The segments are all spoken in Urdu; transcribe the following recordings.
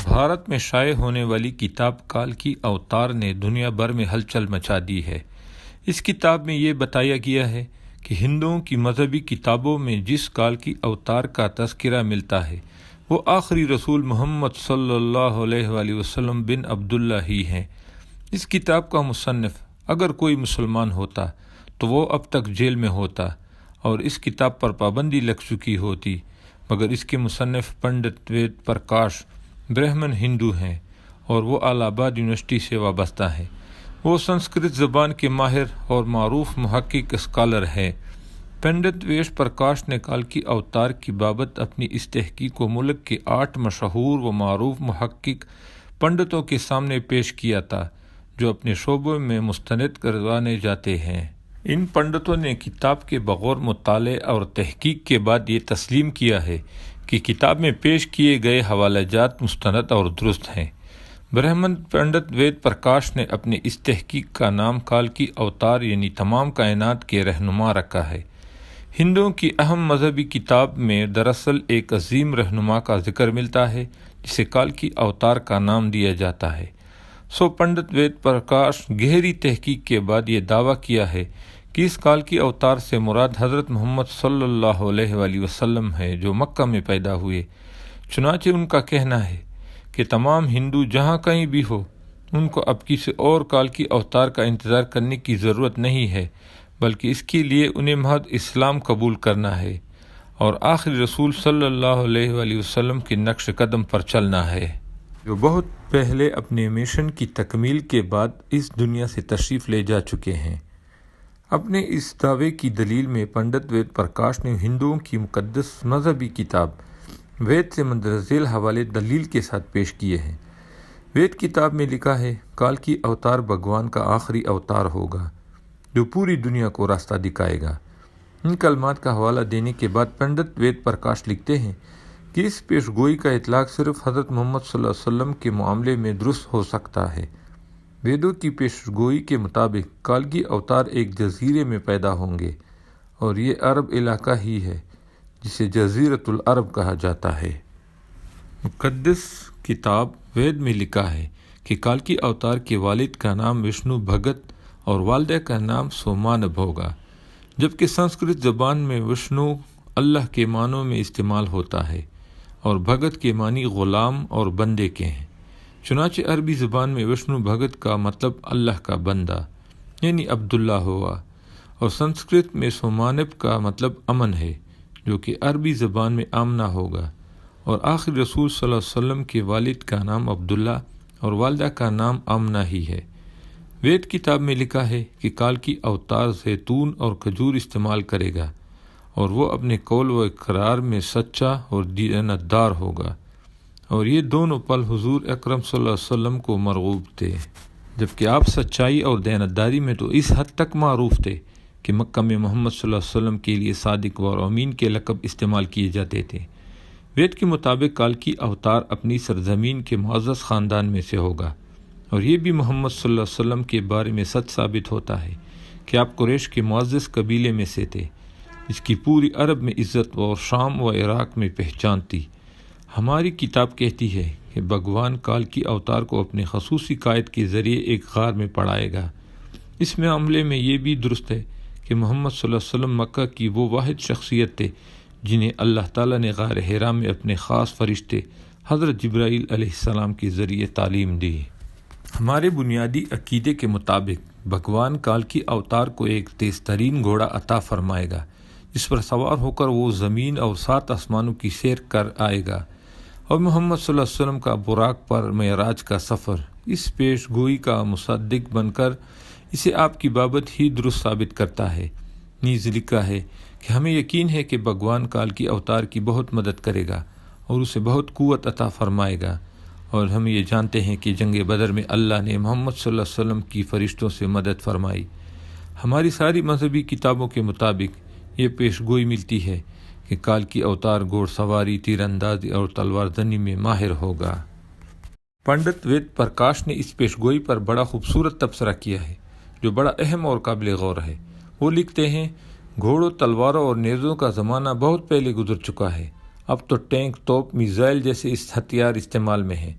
بھارت میں شائع ہونے والی کتاب کال کی اوتار نے دنیا بھر میں ہلچل مچا دی ہے۔ اس کتاب میں یہ بتایا گیا ہے کہ ہندوؤں کی مذہبی کتابوں میں جس کال کی اوتار کا تذکرہ ملتا ہے وہ آخری رسول محمد صلی اللہ علیہ وآلہ وسلم بن عبداللہ ہی ہیں۔ اس کتاب کا مصنف اگر کوئی مسلمان ہوتا تو وہ اب تک جیل میں ہوتا اور اس کتاب پر پابندی لگ چکی ہوتی، مگر اس کے مصنف پنڈت وید پرکاش برہمن ہندو ہیں اور وہ الہ آباد یونیورسٹی سے وابستہ ہیں۔ وہ سنسکرت زبان کے ماہر اور معروف محقق اسکالر ہیں۔ پنڈت وید پرکاش نے کال کی اوتار کی بابت اپنی اس تحقیق کو ملک کے 8 مشہور و معروف محقق پنڈتوں کے سامنے پیش کیا تھا جو اپنے شعبوں میں مستند کروانے جاتے ہیں۔ ان پنڈتوں نے کتاب کے بغور مطالعے اور تحقیق کے بعد یہ تسلیم کیا ہے کہ کتاب میں پیش کیے گئے حوالہ جات مستند اور درست ہیں۔ برہمن پنڈت وید پرکاش نے اپنے اس تحقیق کا نام کال کی اوتار یعنی تمام کائنات کے رہنما رکھا ہے۔ ہندوؤں کی اہم مذہبی کتاب میں دراصل ایک عظیم رہنما کا ذکر ملتا ہے جسے کال کی اوتار کا نام دیا جاتا ہے۔ پنڈت وید پرکاش گہری تحقیق کے بعد یہ دعویٰ کیا ہے کہ اس کال کی اوتار سے مراد حضرت محمد صلی اللہ علیہ وآلہ وسلم ہے جو مکہ میں پیدا ہوئے۔ چنانچہ ان کا کہنا ہے کہ تمام ہندو جہاں کہیں بھی ہو ان کو اب کسی اور کال کی اوتار کا انتظار کرنے کی ضرورت نہیں ہے، بلکہ اس کے لیے انہیں محض اسلام قبول کرنا ہے اور آخری رسول صلی اللہ علیہ وآلہ وسلم کے نقش قدم پر چلنا ہے، جو بہت پہلے اپنے مشن کی تکمیل کے بعد اس دنیا سے تشریف لے جا چکے ہیں۔ اپنے اس دعوے کی دلیل میں پنڈت وید پرکاش نے ہندوؤں کی مقدس مذہبی کتاب وید سے مندرجہ ذیل حوالے دلیل کے ساتھ پیش کیے ہیں۔ وید کتاب میں لکھا ہے کال کی اوتار بھگوان کا آخری اوتار ہوگا جو پوری دنیا کو راستہ دکھائے گا۔ ان کلمات کا حوالہ دینے کے بعد پنڈت وید پرکاش لکھتے ہیں کہ اس پیش گوئی کا اطلاق صرف حضرت محمد صلی اللہ علیہ وسلم کے معاملے میں درست ہو سکتا ہے۔ ویدوں کی پیش گوئی کے مطابق کال کی اوتار ایک جزیرے میں پیدا ہوں گے اور یہ عرب علاقہ ہی ہے جسے جزیرۃ العرب کہا جاتا ہے۔ مقدس کتاب وید میں لکھا ہے کہ کال کی اوتار کے والد کا نام وشنو بھگت اور والدہ کا نام سومانب ہوگا، جبکہ سنسکرت زبان میں وشنو اللہ کے معنوں میں استعمال ہوتا ہے اور بھگت کے معنی غلام اور بندے کے ہیں۔ چنانچہ عربی زبان میں وشنو بھگت کا مطلب اللہ کا بندہ یعنی عبداللہ ہوا اور سنسکرت میں سومانب کا مطلب امن ہے جو کہ عربی زبان میں آمنہ ہوگا، اور آخر رسول صلی اللہ علیہ وسلم کے والد کا نام عبداللہ اور والدہ کا نام آمنہ ہی ہے۔ وید کتاب میں لکھا ہے کہ کال کی اوتار زیتون اور کھجور استعمال کرے گا اور وہ اپنے قول و اقرار میں سچا اور دیانتدار ہوگا، اور یہ دونوں پل حضور اکرم صلی اللہ علیہ وسلم کو مرغوب تھے، جبکہ آپ سچائی اور دیانتداری میں تو اس حد تک معروف تھے کہ مکہ میں محمد صلی اللہ علیہ وسلم کے لیے صادق و امین کے لقب استعمال کیے جاتے تھے۔ وید کے مطابق کال کی اوتار اپنی سرزمین کے معزز خاندان میں سے ہوگا، اور یہ بھی محمد صلی اللہ علیہ وسلم کے بارے میں سچ ثابت ہوتا ہے کہ آپ قریش کے معزز قبیلے میں سے تھے جس کی پوری عرب میں عزت اور شام و عراق میں پہچان تھی۔ ہماری کتاب کہتی ہے کہ بھگوان کال کی اوتار کو اپنے خصوصی قائد کے ذریعے ایک غار میں پڑھائے گا۔ اس معاملے میں یہ بھی درست ہے کہ محمد صلی اللہ علیہ وسلم مکہ کی وہ واحد شخصیت تھے جنہیں اللہ تعالیٰ نے غار حرا میں اپنے خاص فرشتے حضرت جبرائیل علیہ السلام کے ذریعے تعلیم دی۔ ہمارے بنیادی عقیدے کے مطابق بھگوان کال کی اوتار کو ایک تیز ترین گھوڑا عطا فرمائے گا جس پر سوار ہو کر وہ زمین اور 7 آسمانوں کی سیر کر آئے گا، اور محمد صلی اللہ علیہ وسلم کا براق پر معراج کا سفر اس پیش گوئی کا مصدق بن کر اسے آپ کی بابت ہی درست ثابت کرتا ہے۔ نیز لکھا ہے کہ ہمیں یقین ہے کہ بھگوان کال کی اوتار کی بہت مدد کرے گا اور اسے بہت قوت عطا فرمائے گا، اور ہم یہ جانتے ہیں کہ جنگ بدر میں اللہ نے محمد صلی اللہ علیہ وسلم کی فرشتوں سے مدد فرمائی۔ ہماری ساری مذہبی کتابوں کے مطابق یہ پیش گوئی ملتی ہے کہ کال کی اوتار گھوڑ سواری، تیر اندازی اور تلوار زنی میں ماہر ہوگا۔ پنڈت وید پرکاش نے اس پیش گوئی پر بڑا خوبصورت تبصرہ کیا ہے جو بڑا اہم اور قابل غور ہے۔ وہ لکھتے ہیں گھوڑوں، تلواروں اور نیزوں کا زمانہ بہت پہلے گزر چکا ہے، اب تو ٹینک، توپ، میزائل جیسے اس ہتھیار استعمال میں ہیں۔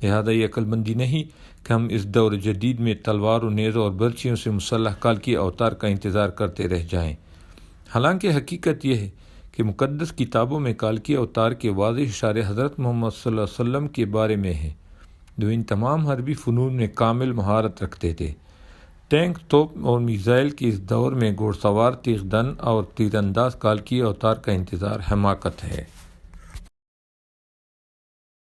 لہذا یہ عقل مندی نہیں کہ ہم اس دور جدید میں تلواروں، نیزوں اور برچیوں سے مسلح کالکی اوتار کا انتظار کرتے رہ جائیں۔ حالانکہ حقیقت یہ ہے کہ مقدس کتابوں میں کالکی اوتار کے واضح اشارے حضرت محمد صلی اللہ علیہ وسلم کے بارے میں ہیں، جو ان تمام حربی فنون میں کامل مہارت رکھتے تھے۔ ٹینک، توپ اور میزائل کے اس دور میں گھوڑ سوار، تیغ دن اور تیر انداز کالکی اوتار کا انتظار حماقت ہے۔